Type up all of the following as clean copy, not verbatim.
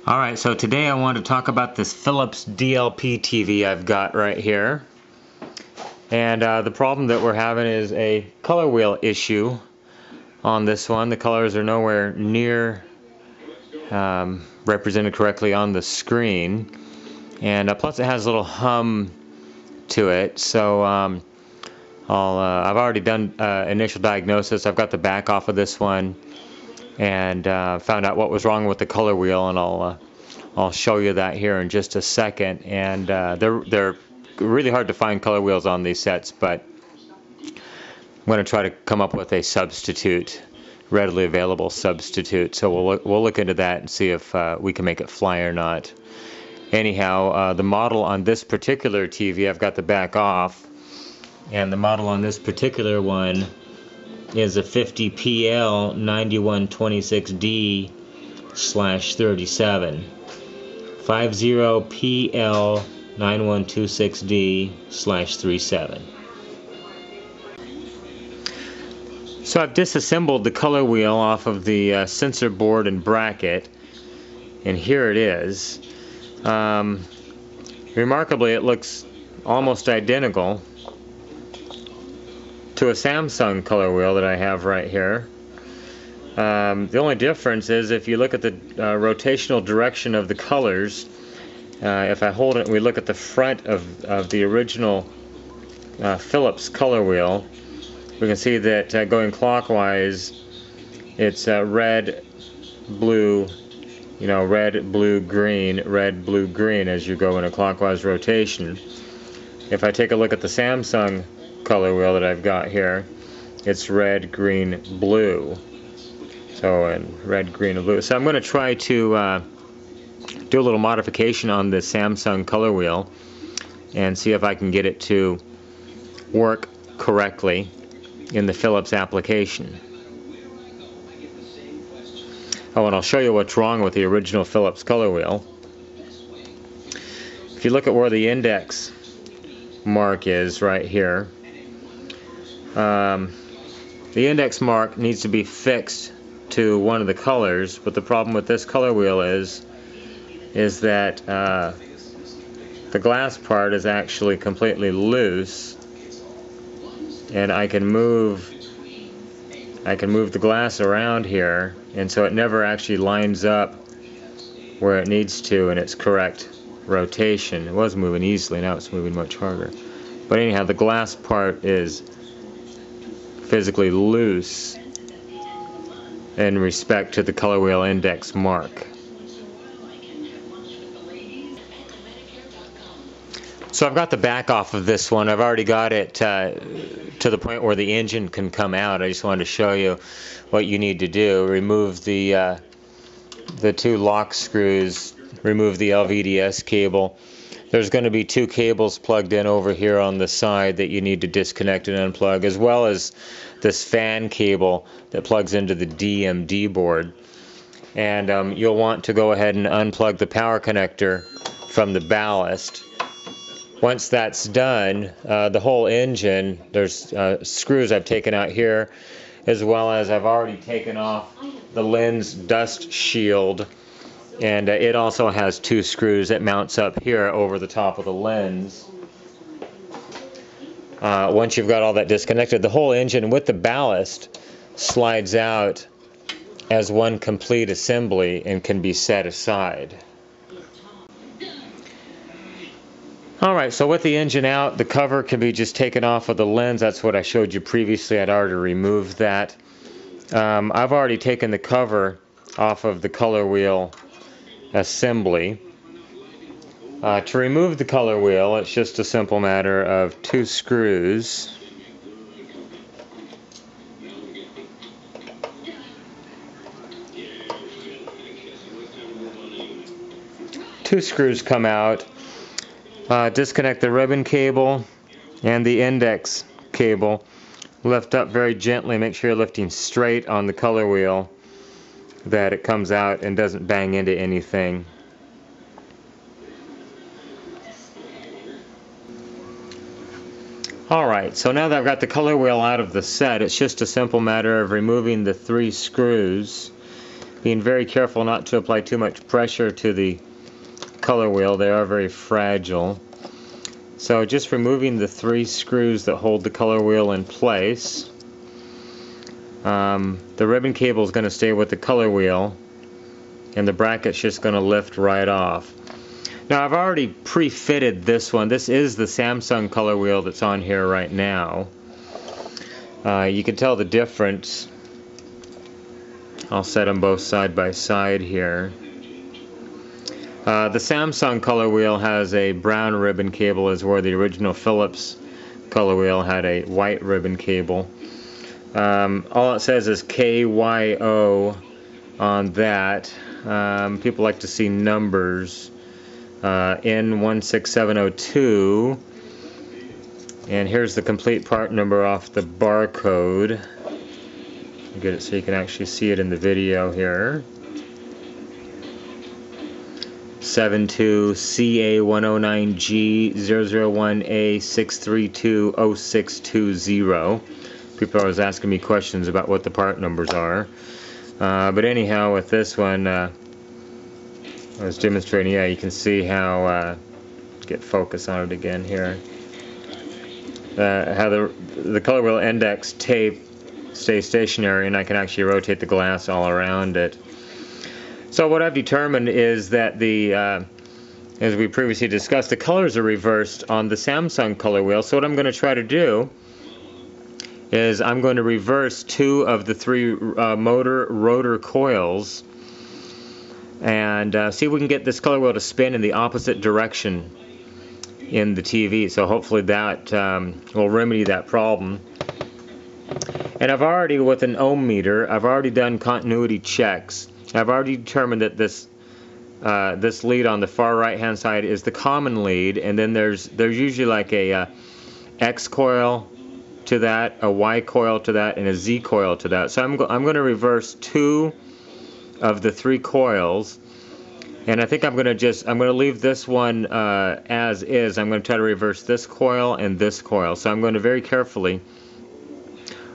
Alright, so today I want to talk about this Philips DLP TV I've got right here. And the problem that we're having is a color wheel issue on this one. The colors are nowhere near represented correctly on the screen. And plus it has a little hum to it. So I've already done initial diagnosis. I've got the back off of this one and found out what was wrong with the color wheel, and I'll show you that here in just a second. And they're really hard to find color wheels on these sets, but I'm going to try to come up with a substitute, readily available substitute. So we'll look into that and see if we can make it fly or not. Anyhow, the model on this particular TV, I've got the back off, and the model on this particular one is a 50PL9126D /37. 50PL9126D /37. So I've disassembled the color wheel off of the sensor board and bracket, and here it is. Remarkably, it looks almost identical to a Samsung color wheel that I have right here. The only difference is if you look at the rotational direction of the colors, if I hold it and we look at the front of the original Philips color wheel, we can see that going clockwise it's red, blue, red, blue, green, red, blue, green as you go in a clockwise rotation. If I take a look at the Samsung color wheel that I've got here, it's red, green, blue. So in red, green, and blue. So I'm going to try to do a little modification on the Samsung color wheel and see if I can get it to work correctly in the Philips application. Oh, and I'll show you what's wrong with the original Philips color wheel. If you look at where the index mark is right here, the index mark needs to be fixed to one of the colors, but the problem with this color wheel is that the glass part is actually completely loose, and I can move the glass around here, and so it never actually lines up where it needs to in its correct rotation. It was moving easily, now it's moving much harder. But anyhow, the glass part is physically loose in respect to the color wheel index mark. So I've got the back off of this one. I've already got it to the point where the engine can come out. I just wanted to show you what you need to do. Remove the two lock screws, remove the LVDS cable. There's going to be two cables plugged in over here on the side that you need to disconnect and unplug, as well as this fan cable that plugs into the DMD board. And you'll want to go ahead and unplug the power connector from the ballast. Once that's done, the whole engine, there's screws I've taken out here, as well as I've already taken off the lens dust shield, and it also has two screws that mounts up here over the top of the lens. Once you've got all that disconnected, the whole engine with the ballast slides out as one complete assembly and can be set aside. Alright, so with the engine out, the cover can be just taken off of the lens. That's what I showed you previously. I'd already removed that. I've already taken the cover off of the color wheel assembly. To remove the color wheel, it's just a simple matter of two screws. Two screws come out. Disconnect the ribbon cable and the index cable. Lift up very gently. Make sure you're lifting straight on the color wheel, that it comes out and doesn't bang into anything. Alright, so now that I've got the color wheel out of the set, it's just a simple matter of removing the three screws being very careful not to apply too much pressure to the color wheel. They are very fragile. So just removing the 3 screws that hold the color wheel in place. The ribbon cable is going to stay with the color wheel, and the bracket's just going to lift right off. Now I've already pre-fitted this one. This is the Samsung color wheel that's on here right now. You can tell the difference. I'll set them both side by side here. The Samsung color wheel has a brown ribbon cable, as where the original Philips color wheel had a white ribbon cable. All it says is KYO on that. People like to see numbers. N16702, and here's the complete part number off the barcode. I'll get it so you can actually see it in the video here. 72CA109G001A6320620. People are always asking me questions about what the part numbers are. But anyhow, with this one, I was demonstrating, yeah, you can see how, get focus on it again here, how the color wheel index tape stays stationary, and I can actually rotate the glass all around it. So what I've determined is that as we previously discussed, the colors are reversed on the Samsung color wheel. So what I'm going to try to do is I'm going to reverse 2 of the 3 motor rotor coils, and see if we can get this color wheel to spin in the opposite direction in the TV. So hopefully that will remedy that problem. And I've already, with an ohm meter, I've already done continuity checks. I've already determined that this lead on the far right hand side is the common lead, and then there's usually like a X coil to that, a Y coil to that, and a Z coil to that. So I'm going to reverse 2 of the 3 coils, and I think I'm going to leave this one as is. I'm going to try to reverse this coil and this coil. So I'm going to very carefully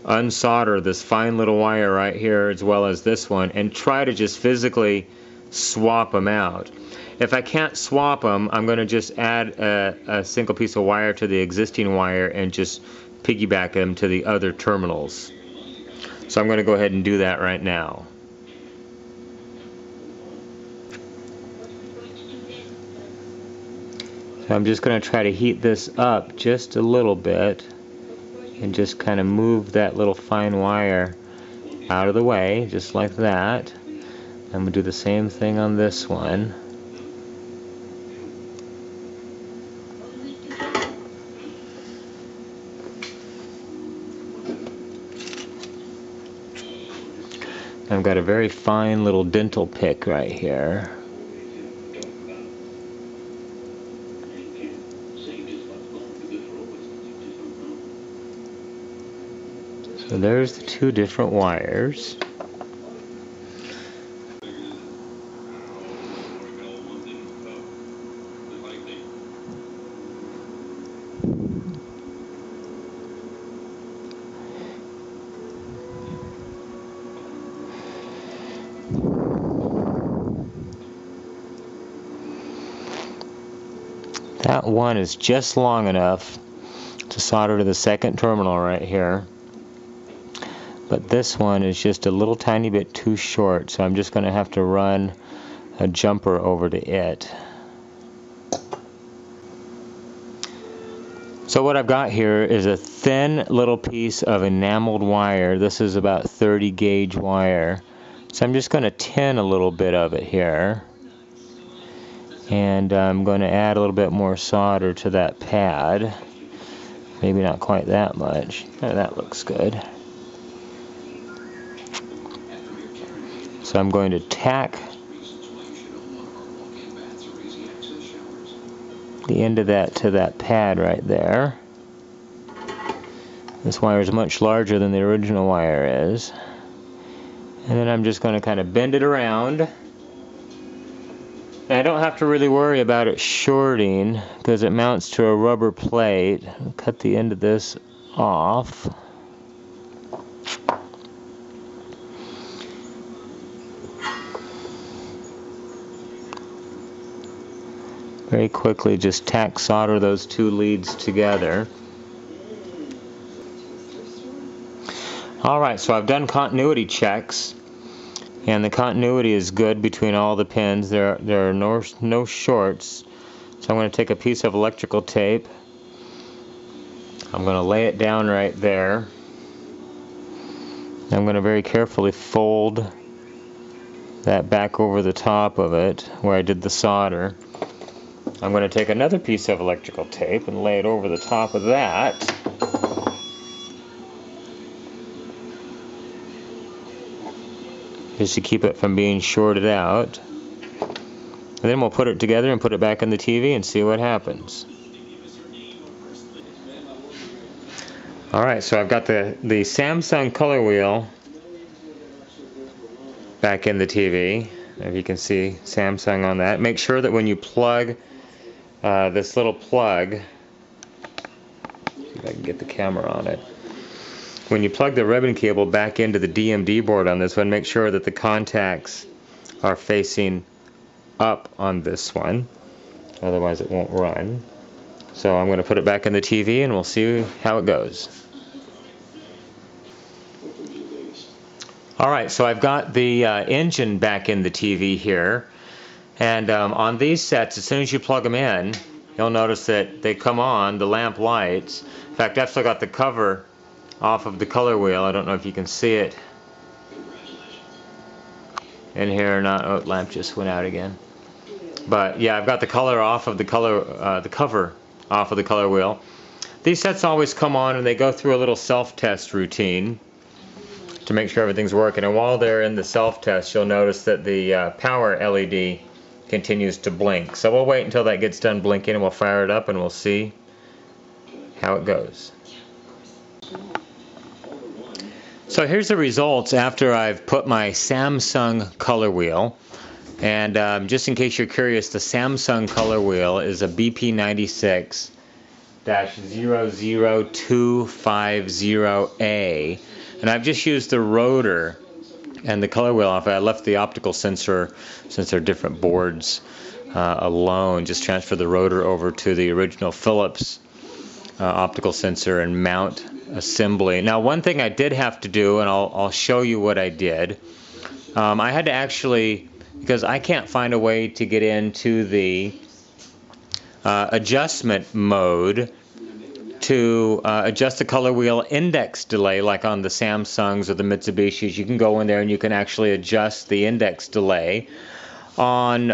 unsolder this fine little wire right here, as well as this one, and try to just physically swap them out. If I can't swap them, I'm going to just add a single piece of wire to the existing wire and just piggyback them to the other terminals. So I'm going to go ahead and do that right now. So I'm just going to try to heat this up just a little bit and just kind of move that little fine wire out of the way, just like that. I'm going to do the same thing on this one. I've got a very fine little dental pick right here. So there's the 2 different wires. That one is just long enough to solder to the second terminal right here. But this one is just a little tiny bit too short, so I'm just going to have to run a jumper over to it. So what I've got here is a thin little piece of enameled wire. This is about 30 gauge wire. So I'm just going to tin a little bit of it here. And I'm going to add a little bit more solder to that pad. Maybe not quite that much. Oh, that looks good. So I'm going to tack the end of that to that pad right there. This wire is much larger than the original wire is. And then I'm just going to kind of bend it around. And I don't have to really worry about it shorting because it mounts to a rubber plate. I'll cut the end of this off. very quickly just tack solder those two leads together. Alright, so I've done continuity checks, and the continuity is good between all the pins. There are no shorts. So I'm going to take a piece of electrical tape. I'm going to lay it down right there. I'm going to very carefully fold that back over the top of it where I did the solder. I'm going to take another piece of electrical tape and lay it over the top of that. Just to keep it from being shorted out. And then we'll put it together and put it back in the TV and see what happens. Alright, so I've got the Samsung color wheel back in the TV. If you can see Samsung on that. Make sure that when you plug this little plug, see if I can get the camera on it. When you plug the ribbon cable back into the DMD board on this one, make sure that the contacts are facing up on this one. Otherwise it won't run. So I'm going to put it back in the TV and we'll see how it goes. Alright, so I've got the engine back in the TV here. And on these sets, as soon as you plug them in, you'll notice that they come on, the lamp lights. In fact, I've still got the cover off of the color wheel. I don't know if you can see it in here or not. Oh, lamp just went out again. But yeah, I've got the color off of the cover off of the color wheel. These sets always come on and they go through a little self-test routine to make sure everything's working. And while they're in the self-test, you'll notice that the power LED continues to blink. So we'll wait until that gets done blinking and we'll fire it up and we'll see how it goes. So here's the results after I've put my Samsung color wheel. And just in case you're curious, the Samsung color wheel is a BP96-00250A. And I've just used the rotor and the color wheel off. I left the optical sensor, since they're different boards, alone. Just transfer the rotor over to the original Philips optical sensor and mount assembly. Now, one thing I did have to do, and I'll show you what I did. I had to actually, because I can't find a way to get into the adjustment mode to adjust the color wheel index delay like on the Samsungs or the Mitsubishis. You can go in there and you can actually adjust the index delay. On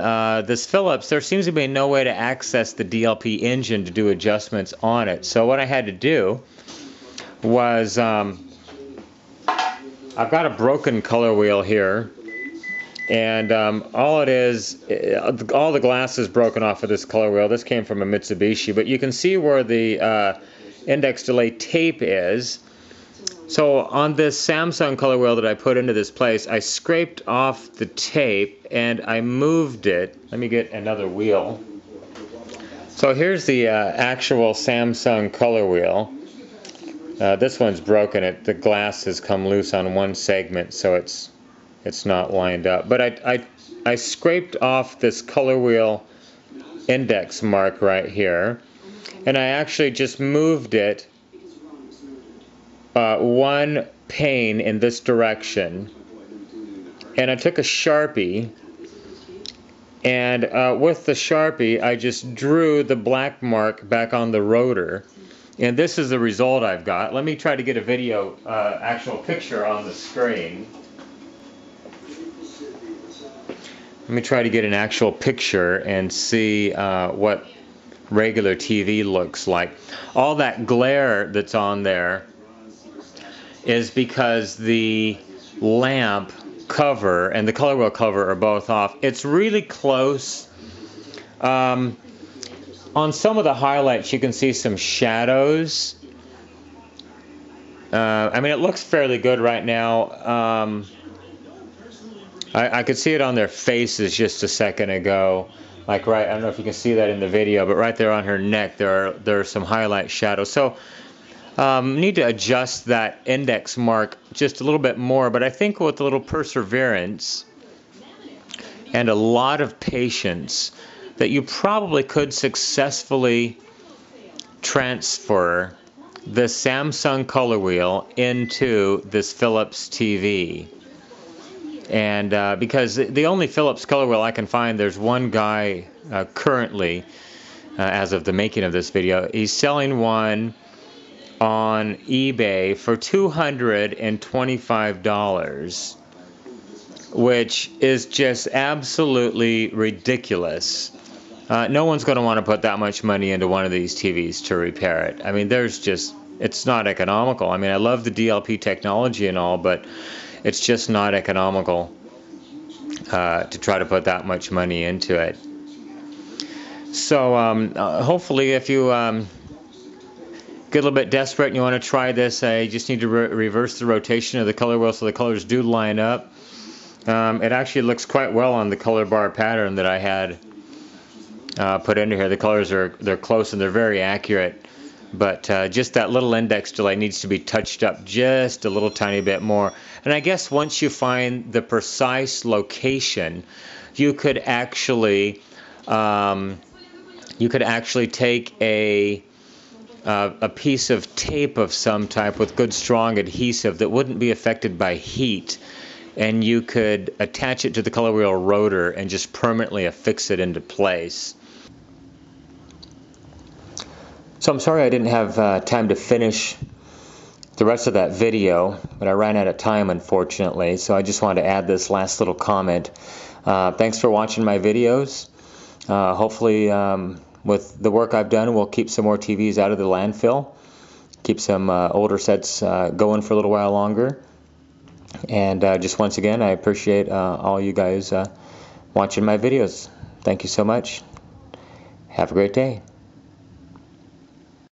this Philips, there seems to be no way to access the DLP engine to do adjustments on it. So what I had to do was, I've got a broken color wheel here, and all it is, all the glass is broken off of this color wheel. This came from a Mitsubishi, but you can see where the index delay tape is. So on this Samsung color wheel that I put into this place, I scraped off the tape and I moved it. Let me get another wheel. So here's the actual Samsung color wheel. This one's broken. The glass has come loose on one segment, so it's not lined up. But I scraped off this color wheel index mark right here, and I actually just moved it one pane in this direction, and I took a Sharpie, and with the Sharpie I just drew the black mark back on the rotor, and this is the result I've got. Let me try to get a video actual picture on the screen. Let me try to get an actual picture and see what regular TV looks like. All that glare that's on there is because the lamp cover and the color wheel cover are both off. It's really close. On some of the highlights you can see some shadows. I mean, it looks fairly good right now. I could see it on their faces just a second ago. Like right, I don't know if you can see that in the video, but right there on her neck there are some highlight shadows. So need to adjust that index mark just a little bit more, but I think with a little perseverance and a lot of patience, that you probably could successfully transfer the Samsung color wheel into this Philips TV. And because the only Philips color wheel I can find, there's one guy currently, as of the making of this video, he's selling one on eBay for $225, which is just absolutely ridiculous. No one's going to want to put that much money into one of these TVs to repair it. I mean, it's not economical. I mean, I love the DLP technology and all, but it's just not economical to try to put that much money into it. So hopefully, if you get a little bit desperate and you want to try this, you just need to reverse the rotation of the color wheel so the colors do line up. It actually looks quite well on the color bar pattern that I had put into here. The colors they're close and they're very accurate, but just that little index delay needs to be touched up just a little tiny bit more. And I guess once you find the precise location, you could actually take a piece of tape of some type with good strong adhesive that wouldn't be affected by heat, and you could attach it to the color wheel rotor and just permanently affix it into place. So I'm sorry I didn't have time to finish the rest of that video, but I ran out of time, unfortunately, so I just wanted to add this last little comment. Thanks for watching my videos. Hopefully with the work I've done, we'll keep some more TVs out of the landfill, keep some older sets going for a little while longer. And just once again, I appreciate all you guys watching my videos. Thank you so much. Have a great day.